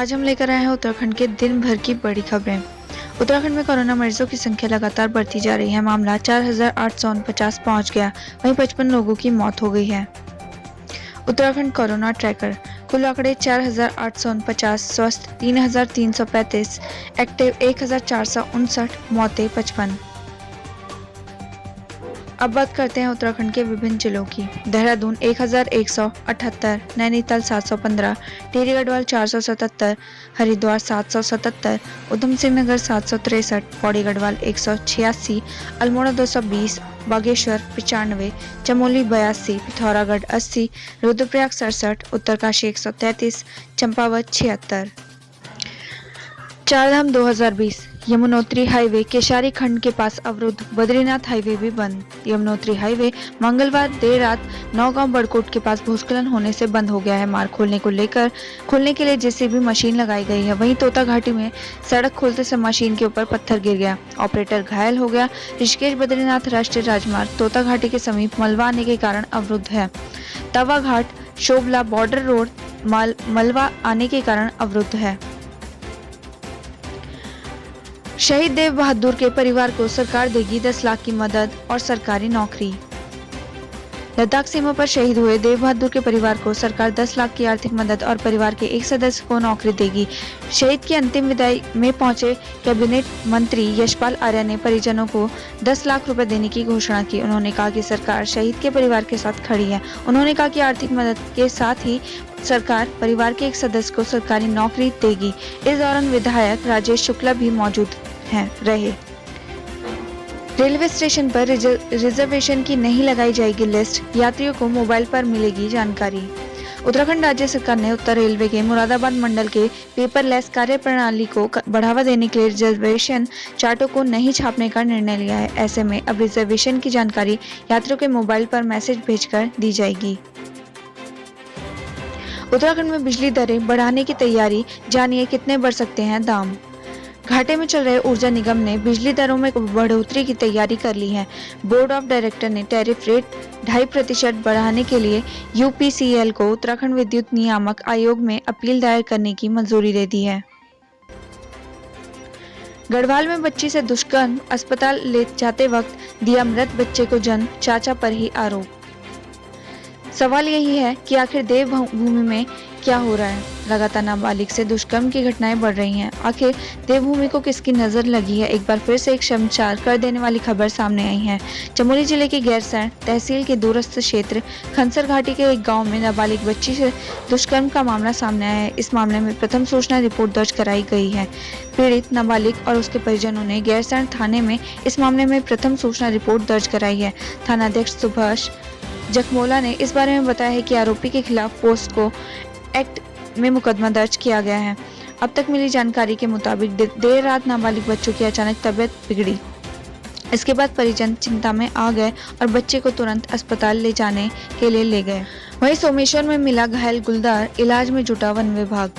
आज हम लेकर आए हैं उत्तराखंड के दिन भर की बड़ी खबरें। उत्तराखंड में कोरोना मरीजों की संख्या लगातार बढ़ती जा रही है। मामला 4,849 पहुंच गया, वहीं 55 लोगों की मौत हो गई है। उत्तराखंड कोरोना ट्रैकर, कुल आंकड़े 4,849, स्वस्थ 3,335, एक्टिव 1,459, मौतें 55। अब बात करते हैं उत्तराखंड के विभिन्न जिलों की। देहरादून 1,178, नैनीताल 715, टिहरी गढ़वाल 477, हरिद्वार 777, उधम सिंह नगर 763, पौड़ी गढ़वाल 186, अल्मोड़ा 220, बागेश्वर 95, चमोली 82, पिथौरागढ़ 80, रुद्रप्रयाग 67, उत्तरकाशी 133, चंपावत 76। चारधाम 2020, यमुनोत्री हाईवे केशारी खंड के पास अवरुद्ध, बद्रीनाथ हाईवे भी बंद। यमुनोत्री हाईवे मंगलवार देर रात नौगांव बड़कोट के पास भूस्खलन होने से बंद हो गया है। मार्ग खोलने के लिए जेसीबी मशीन लगाई गई है। वहीं तोता घाटी में सड़क खोलते समय मशीन के ऊपर पत्थर गिर गया, ऑपरेटर घायल हो गया। ऋषिकेश बद्रीनाथ राष्ट्रीय राजमार्ग तोता घाटी के समीप मलबा आने के कारण अवरुद्ध है। तवा घाट शोभला बॉर्डर रोड मलबा आने के कारण अवरुद्ध है। शहीद देव बहादुर के परिवार को सरकार देगी 10 लाख की मदद और सरकारी नौकरी। लद्दाख सीमा पर शहीद हुए देव बहादुर के परिवार को सरकार 10 लाख की आर्थिक मदद और परिवार के एक सदस्य को नौकरी देगी। शहीद की अंतिम विदाई में पहुंचे कैबिनेट मंत्री यशपाल आर्य ने परिजनों को 10 लाख रुपए देने की घोषणा की। उन्होंने कहा कि सरकार शहीद के परिवार के साथ खड़ी है। उन्होंने कहा कि आर्थिक मदद के साथ ही सरकार परिवार के एक सदस्य को सरकारी नौकरी देगी। इस दौरान विधायक राजेश शुक्ला भी मौजूद रहे। रेलवे स्टेशन पर रिजर्वेशन की नहीं लगाई जाएगी लिस्ट, यात्रियों को मोबाइल पर मिलेगी जानकारी। उत्तराखंड राज्य सरकार ने उत्तर रेलवे के मुरादाबाद मंडल के पेपरलेस कार्य प्रणाली को बढ़ावा देने के लिए रिजर्वेशन चार्टों को नहीं छापने का निर्णय लिया है। ऐसे में अब रिजर्वेशन की जानकारी यात्रियों के मोबाइल पर मैसेज भेजकर दी जाएगी। उत्तराखंड में बिजली दरें बढ़ाने की तैयारी, जानिए कितने बढ़ सकते हैं दाम। घाटे में चल रहे ऊर्जा निगम ने बिजली दरों में बढ़ोतरी की तैयारी कर ली है। बोर्ड ऑफ डायरेक्टर ने टैरिफ रेट 2.5% बढ़ाने के लिए यूपीसीएल को उत्तराखंड विद्युत नियामक आयोग में अपील दायर करने की मंजूरी दे दी है। गढ़वाल में बच्ची से दुष्कर्म, अस्पताल ले जाते वक्त दिया मृत बच्चे को जन्म, चाचा पर ही आरोप। सवाल यही है कि आखिर देवभूमि में क्या हो रहा है। लगातार नाबालिग से दुष्कर्म की घटनाएं बढ़ रही हैं। आखिर देवभूमि को किसकी नजर लगी है। एक बार फिर से एक शर्मसार कर देने वाली खबर सामने आई है। चमोली जिले के गैरसैंण तहसील के दूरस्थ क्षेत्र खनसर घाटी के एक गांव में नाबालिग बच्ची से दुष्कर्म का मामला सामने आया है। इस मामले में प्रथम सूचना रिपोर्ट दर्ज कराई गई है। पीड़ित नाबालिग और उसके परिजनों ने गैरसैंण थाने में इस मामले में प्रथम सूचना रिपोर्ट दर्ज कराई है। थानाध्यक्ष सुभाष जखमोला ने इस बारे में बताया है कि आरोपी के खिलाफ पोस्को एक्ट में मुकदमा दर्ज किया गया है। अब तक मिली जानकारी के मुताबिक देर रात नाबालिग बच्चों की अचानक तबीयत बिगड़ी। इसके बाद परिजन चिंता में आ गए और बच्चे को तुरंत अस्पताल ले जाने के लिए ले गए। वहीं सोमेश्वर में मिला घायल गुलदार, इलाज में जुटा वन विभाग।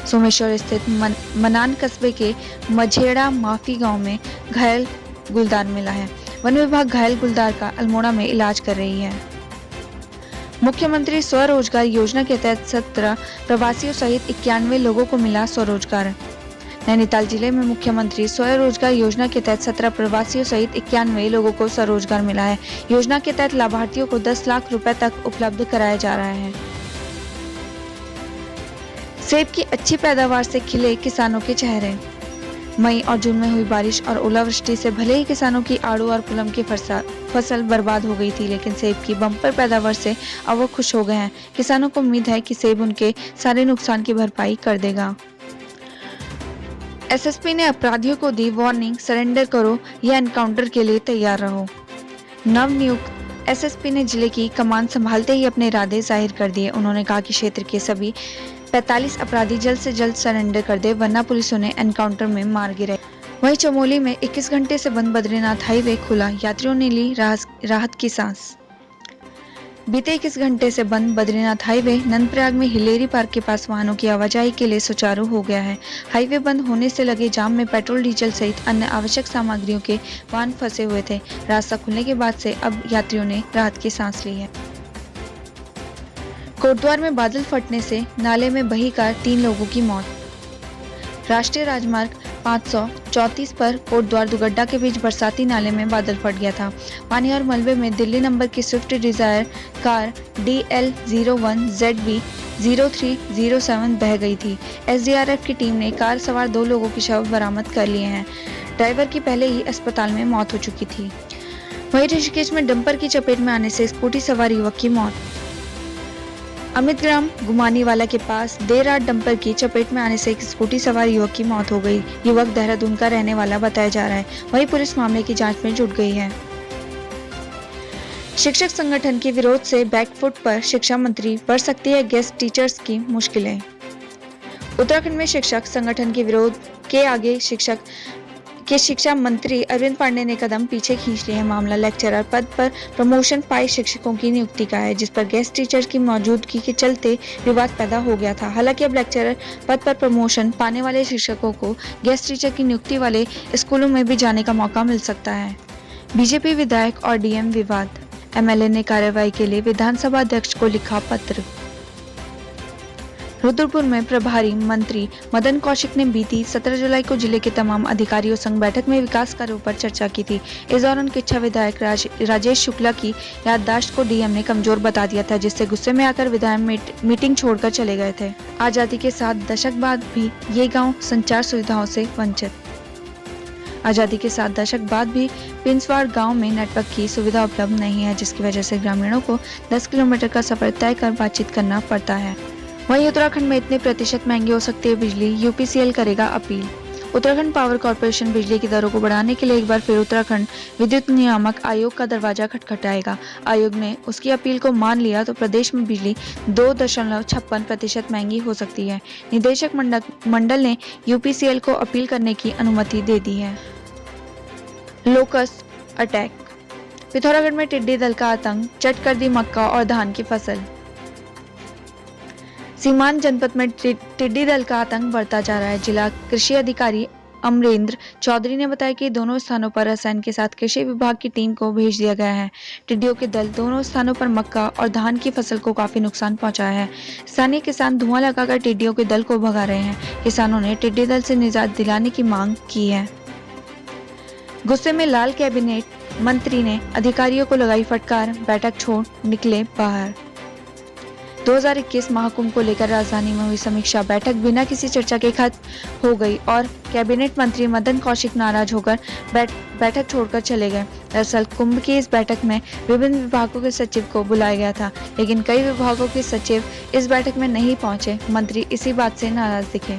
सोमेश्वर स्थित मनान कस्बे के मझेड़ा माफी गाँव में घायल गुलदार मिला है। वन विभाग घायल गुलदार का अल्मोड़ा में इलाज कर रही है। मुख्यमंत्री स्वरोजगार योजना के तहत 17 प्रवासियों सहित 91 लोगों को मिला स्वरोजगार। नैनीताल जिले में मुख्यमंत्री स्वरोजगार योजना के तहत 17 प्रवासियों सहित 91 लोगों को स्वरोजगार मिला है। योजना के तहत लाभार्थियों को 10 लाख रुपए तक उपलब्ध कराया जा रहा है। सेब की अच्छी पैदावार से खिले किसानों के चेहरे। मई और जून में हुई बारिश और ओलावृष्टि से भले ही किसानों की आड़ू और पुलम की फसल बर्बाद हो गई थी, लेकिन सेब की बम्पर पैदावार से अब वो खुश हो गए हैं। किसानों को उम्मीद है कि सेब उनके सारे नुकसान की भरपाई कर देगा। एसएसपी ने अपराधियों को दी वार्निंग, सरेंडर करो या एनकाउंटर के लिए तैयार रहो। नवनियुक्त एसएसपी ने जिले की कमान संभालते ही अपने इरादे जाहिर कर दिए। उन्होंने कहा कि क्षेत्र के सभी 45 अपराधी जल्द से जल्द सरेंडर कर दे, वरना पुलिस उन्हें एनकाउंटर में मार गिरे। वहीं चमोली में 21 घंटे से बंद बद्रीनाथ हाईवे खुला, यात्रियों ने ली राहत की सांस। बीते 21 घंटे से बंद बद्रीनाथ हाईवे नंदप्रयाग में हिलेरी पार्क के पास वाहनों की आवाजाही के लिए सुचारू हो गया है। हाईवे बंद होने से लगे जाम में पेट्रोल, डीजल सहित अन्य आवश्यक सामग्रियों के वाहन फंसे हुए थे। रास्ता खुलने के बाद से अब यात्रियों ने राहत की सांस ली है। कोटद्वार में बादल फटने से नाले में बही कार, 3 लोगों की मौत। राष्ट्रीय राजमार्ग 534 पर कोटद्वार दुगड्डा के बीच बरसाती नाले में बादल फट गया था। पानी और मलबे में दिल्ली नंबर की स्विफ्ट डिजायर कार DL01ZB 0307 बह गई थी। SDRF की टीम ने कार सवार 2 लोगों के शव बरामद कर लिए हैं। ड्राइवर की पहले ही अस्पताल में मौत हो चुकी थी। वहीं ऋषिकेश में डंपर की चपेट में आने से स्कूटी सवार युवक की मौत। अमित ग्राम गुमानीवाला के पास देर रात डंपर की चपेट में आने से एक स्कूटी सवार युवक की मौत हो गई। युवक देहरादून का रहने वाला बताया जा रहा है। वहीं पुलिस मामले की जांच में जुट गई है। शिक्षक संगठन के विरोध से बैकफुट पर शिक्षा मंत्री, बढ़ सकती है गेस्ट टीचर्स की मुश्किलें। उत्तराखंड में शिक्षक संगठन के विरोध के आगे शिक्षा मंत्री अरविंद पांडे ने कदम पीछे खींच लिए हैं। मामला लेक्चरर पद पर प्रमोशन पाए शिक्षकों की नियुक्ति का है, जिस पर गेस्ट टीचर की मौजूदगी के चलते विवाद पैदा हो गया था। हालांकि अब लेक्चरर पद पर प्रमोशन पाने वाले शिक्षकों को गेस्ट टीचर की नियुक्ति वाले स्कूलों में भी जाने का मौका मिल सकता है। बीजेपी विधायक और डीएम विवाद। MLA ने कार्रवाई के लिए विधानसभा अध्यक्ष को लिखा पत्र। रुद्रपुर में प्रभारी मंत्री मदन कौशिक ने बीती 17 जुलाई को जिले के तमाम अधिकारियों संग बैठक में विकास कार्यों पर चर्चा की थी। इस दौरान किच्छा विधायक राजेश शुक्ला की याददाश्त को डीएम ने कमजोर बता दिया था, जिससे गुस्से में आकर विधायक मीटिंग छोड़कर चले गए थे। आजादी के 7 दशक बाद भी ये गाँव संचार सुविधाओं से वंचित। आजादी के 7 दशक बाद भी पिंसवाड़ गांव में नेटवर्क की सुविधा उपलब्ध नहीं है, जिसकी वजह से ग्रामीणों को 10 किलोमीटर का सफर तय कर बातचीत करना पड़ता है। वहीं उत्तराखंड में इतने प्रतिशत महंगी हो सकती है बिजली, UPCL करेगा अपील। उत्तराखंड पावर कॉर्पोरेशन बिजली की दरों को बढ़ाने के लिए एक बार फिर उत्तराखंड विद्युत नियामक आयोग का दरवाजा खटखटाएगा। आयोग ने उसकी अपील को मान लिया तो प्रदेश में बिजली 2.56% महंगी हो सकती है। निदेशक मंडल ने UPCL को अपील करने की अनुमति दे दी है। Locust attack. पिथौरागढ़ में टिड्डी दल का आतंक, चट कर दी मक्का और धान की फसल। सीमांत जनपद में टिड्डी दल का आतंक बढ़ता जा रहा है। जिला कृषि अधिकारी अमरेंद्र चौधरी ने बताया कि दोनों स्थानों पर रसायन के साथ कृषि विभाग की टीम को भेज दिया गया है। टिड्डियों के दल दोनों स्थानों पर मक्का और धान की फसल को काफी नुकसान पहुंचाया है। स्थानीय किसान धुआं लगाकर टिड्डियों के दल को भगा रहे हैं। किसानों ने टिड्डी दल से निजात दिलाने की मांग की है। गुस्से में लाल कैबिनेट मंत्री ने अधिकारियों को लगाई फटकार, बैठक छोड़ निकले बाहर। 2021 महाकुंभ को लेकर राजधानी में हुई समीक्षा बैठक बिना किसी चर्चा के खत्म हो गई और कैबिनेट मंत्री मदन कौशिक नाराज होकर बैठक छोड़कर चले गए। दरअसल कुंभ की इस बैठक में विभिन्न विभागों के सचिव को बुलाया गया था, लेकिन कई विभागों के सचिव इस बैठक में नहीं पहुंचे। मंत्री इसी बात से नाराज दिखे।